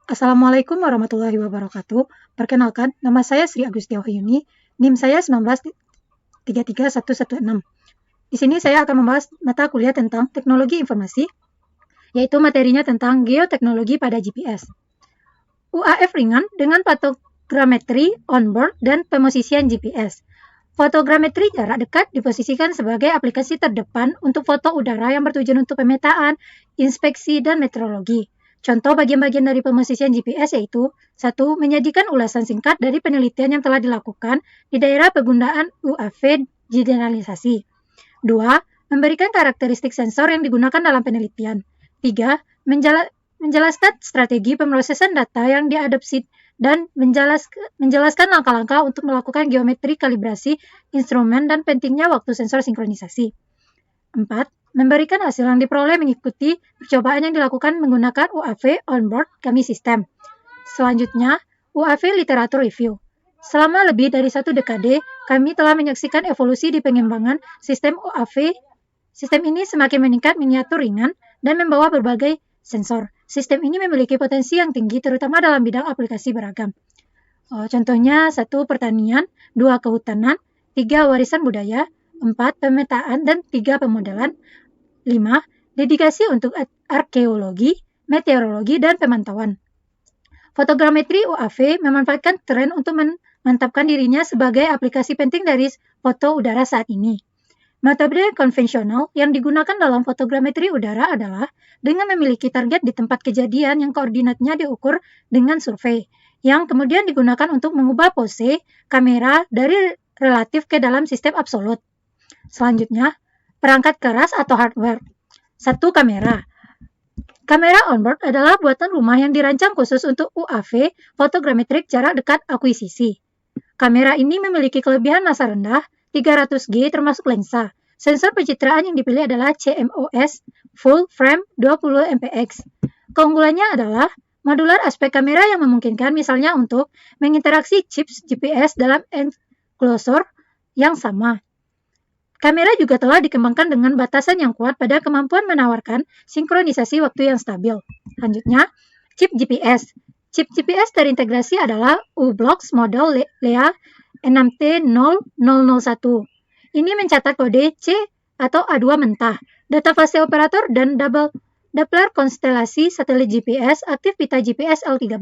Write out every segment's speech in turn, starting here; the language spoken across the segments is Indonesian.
Assalamualaikum warahmatullahi wabarakatuh. Perkenalkan, nama saya Sri Agusti Wahyuni, NIM saya 1933116. Di sini saya akan membahas mata kuliah tentang teknologi informasi, yaitu materinya tentang geoteknologi pada GPS. UAF ringan dengan fotogrametri onboard dan pemosisian GPS. Fotogrametri jarak dekat diposisikan sebagai aplikasi terdepan untuk foto udara yang bertujuan untuk pemetaan, inspeksi, dan meteorologi. Contoh bagian-bagian dari pemosisian GPS yaitu 1. Menyajikan ulasan singkat dari penelitian yang telah dilakukan di daerah penggunaan UAV generalisasi. 2. Memberikan karakteristik sensor yang digunakan dalam penelitian. 3. Menjelaskan strategi pemrosesan data yang diadopsi dan menjelaskan langkah-langkah untuk melakukan geometri kalibrasi instrumen dan pentingnya waktu sensor sinkronisasi. 4. Memberikan hasil yang diperoleh mengikuti percobaan yang dilakukan menggunakan UAV onboard kami sistem. Selanjutnya, UAV literatur review. Selama lebih dari 1 dekade, kami telah menyaksikan evolusi di pengembangan sistem UAV. Sistem ini semakin meningkat miniatur ringan dan membawa berbagai sensor. Sistem ini memiliki potensi yang tinggi terutama dalam bidang aplikasi beragam. Contohnya 1. Pertanian, 2. Kehutanan, 3. Warisan budaya, 4. Pemetaan, dan 3. Pemodelan, 5. Dedikasi untuk arkeologi, meteorologi, dan pemantauan. Fotogrametri UAV memanfaatkan tren untuk memantapkan dirinya sebagai aplikasi penting dari foto udara saat ini. Metode konvensional yang digunakan dalam fotogrametri udara adalah dengan memiliki target di tempat kejadian yang koordinatnya diukur dengan survei, yang kemudian digunakan untuk mengubah pose kamera dari relatif ke dalam sistem absolut. Selanjutnya, perangkat keras atau hardware. 1. Kamera. Kamera onboard adalah buatan rumah yang dirancang khusus untuk UAV fotogrametrik jarak dekat akuisisi. Kamera ini memiliki kelebihan massa rendah, 300G termasuk lensa. Sensor pencitraan yang dipilih adalah CMOS Full Frame 20 MPX. Keunggulannya adalah modular aspek kamera yang memungkinkan misalnya untuk menginteraksi chips GPS dalam enclosure yang sama. Kamera juga telah dikembangkan dengan batasan yang kuat pada kemampuan menawarkan sinkronisasi waktu yang stabil. Selanjutnya, chip GPS. Chip GPS terintegrasi adalah U-Blox model Lea 6T0001. Ini mencatat kode C atau A2 mentah, data fase operator, dan Doppler konstelasi satelit GPS aktif pita GPS L13.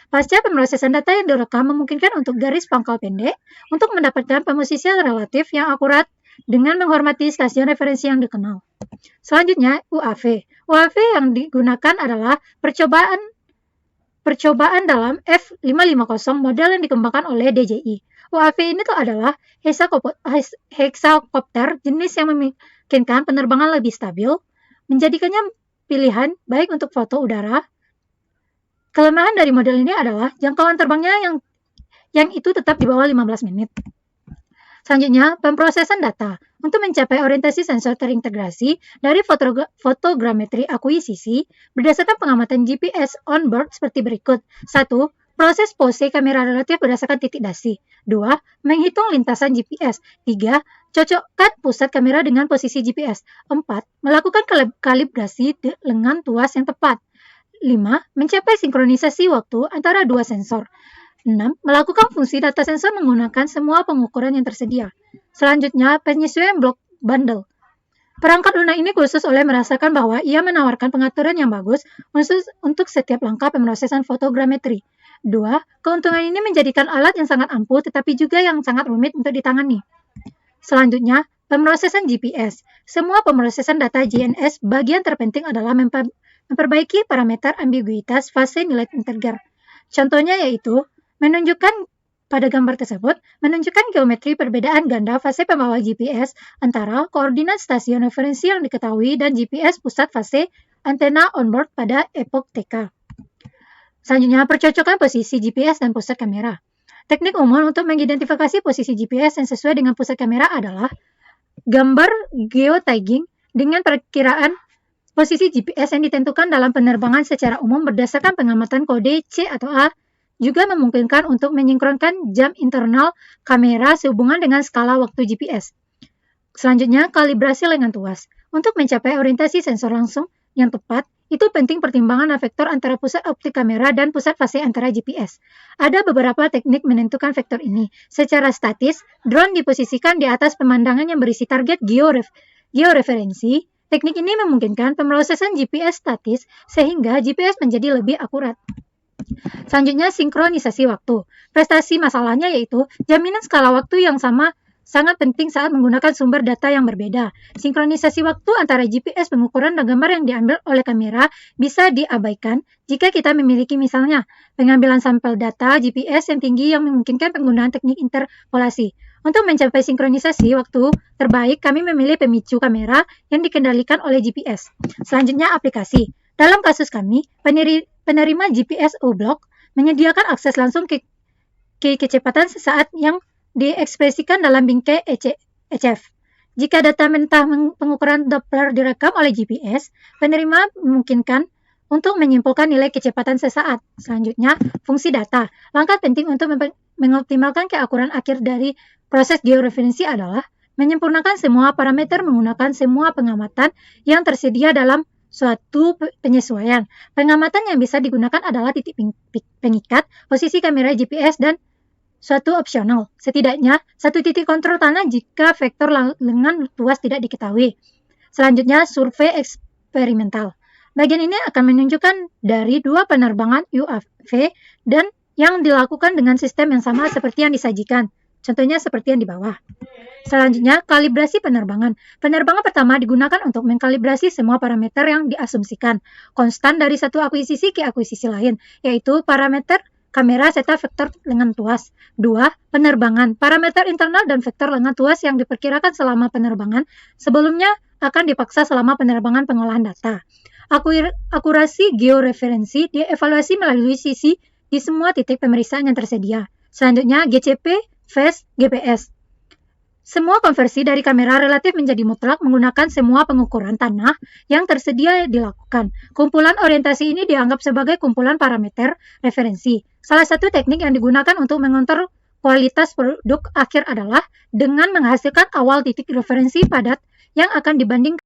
Pasca pemrosesan data yang direkam memungkinkan untuk garis pangkal pendek untuk mendapatkan pemosisian relatif yang akurat dengan menghormati stasiun referensi yang dikenal. Selanjutnya, UAV. UAV yang digunakan adalah percobaan dalam F550 model yang dikembangkan oleh DJI. UAV ini adalah hexakopter jenis yang memungkinkan penerbangan lebih stabil, menjadikannya pilihan baik untuk foto udara. Kelemahan dari model ini adalah jangkauan terbangnya yang itu tetap di bawah 15 menit. Selanjutnya, pemrosesan data. Untuk mencapai orientasi sensor terintegrasi dari fotogrametri akuisisi berdasarkan pengamatan GPS onboard seperti berikut. 1. Proses pose kamera relatif berdasarkan titik dasi. 2. Menghitung lintasan GPS. 3. Cocokkan pusat kamera dengan posisi GPS. 4. Melakukan kalibrasi lengan tuas yang tepat. 5. Mencapai sinkronisasi waktu antara dua sensor. 6. Melakukan fungsi data sensor menggunakan semua pengukuran yang tersedia. Selanjutnya, penyesuaian blok bundle. Perangkat lunak ini khusus oleh merasakan bahwa ia menawarkan pengaturan yang bagus khusus untuk setiap langkah pemrosesan fotogrametri. 2. Keuntungan ini menjadikan alat yang sangat ampuh tetapi juga yang sangat rumit untuk ditangani. Selanjutnya, pemrosesan GPS. Semua pemrosesan data GNS bagian terpenting adalah memperbaiki parameter ambiguitas fase nilai integer. Contohnya yaitu pada gambar tersebut, menunjukkan geometri perbedaan ganda fase pembawa GPS antara koordinat stasiun referensi yang diketahui dan GPS pusat fase antena onboard pada epok TK. Selanjutnya, percocokan posisi GPS dan pusat kamera. Teknik umum untuk mengidentifikasi posisi GPS yang sesuai dengan pusat kamera adalah gambar geotagging dengan perkiraan posisi GPS yang ditentukan dalam penerbangan secara umum berdasarkan pengamatan kode C atau A, juga memungkinkan untuk menyinkronkan jam internal kamera sehubungan dengan skala waktu GPS. Selanjutnya, kalibrasi lengan tuas. Untuk mencapai orientasi sensor langsung yang tepat, itu penting pertimbangan vektor antara pusat optik kamera dan pusat fase antara GPS. Ada beberapa teknik menentukan vektor ini. Secara statis, drone diposisikan di atas pemandangan yang berisi target georeferensi. Teknik ini memungkinkan pemrosesan GPS statis sehingga GPS menjadi lebih akurat. Selanjutnya, sinkronisasi waktu. Prestasi masalahnya yaitu jaminan skala waktu yang sama sangat penting saat menggunakan sumber data yang berbeda. Sinkronisasi waktu antara GPS pengukuran dan gambar yang diambil oleh kamera bisa diabaikan jika kita memiliki misalnya pengambilan sampel data GPS yang tinggi yang memungkinkan penggunaan teknik interpolasi. Untuk mencapai sinkronisasi waktu terbaik, kami memilih pemicu kamera yang dikendalikan oleh GPS. Selanjutnya, aplikasi. Dalam kasus kami, penerima GPS U-Block menyediakan akses langsung ke kecepatan sesaat yang diekspresikan dalam bingkai HF. Jika data mentah pengukuran Doppler direkam oleh GPS, penerima memungkinkan untuk menyimpulkan nilai kecepatan sesaat. Selanjutnya, fungsi data. Langkah penting untuk mengoptimalkan keakuran akhir dari proses georeferensi adalah menyempurnakan semua parameter menggunakan semua pengamatan yang tersedia dalam suatu penyesuaian. Pengamatan yang bisa digunakan adalah titik pengikat, posisi kamera GPS, dan suatu opsional. Setidaknya, satu titik kontrol tanah jika vektor lengan luas tidak diketahui. Selanjutnya, survei eksperimental. Bagian ini akan menunjukkan dari 2 penerbangan UAV dan yang dilakukan dengan sistem yang sama seperti yang disajikan. Contohnya seperti yang di bawah. Selanjutnya, kalibrasi penerbangan. Penerbangan pertama digunakan untuk mengkalibrasi semua parameter yang diasumsikan konstan dari satu akuisisi ke akuisisi lain, yaitu parameter kamera serta vektor lengan tuas. 2. Penerbangan. Parameter internal dan vektor lengan tuas yang diperkirakan selama penerbangan sebelumnya akan dipaksa selama penerbangan pengolahan data. Akurasi georeferensi dievaluasi melalui sisi di semua titik pemeriksaan yang tersedia. Selanjutnya, GCP, phase, GPS. Semua konversi dari kamera relatif menjadi mutlak menggunakan semua pengukuran tanah yang tersedia dilakukan. Kumpulan orientasi ini dianggap sebagai kumpulan parameter referensi. Salah satu teknik yang digunakan untuk mengontrol kualitas produk akhir adalah dengan menghasilkan awal titik referensi padat yang akan dibandingkan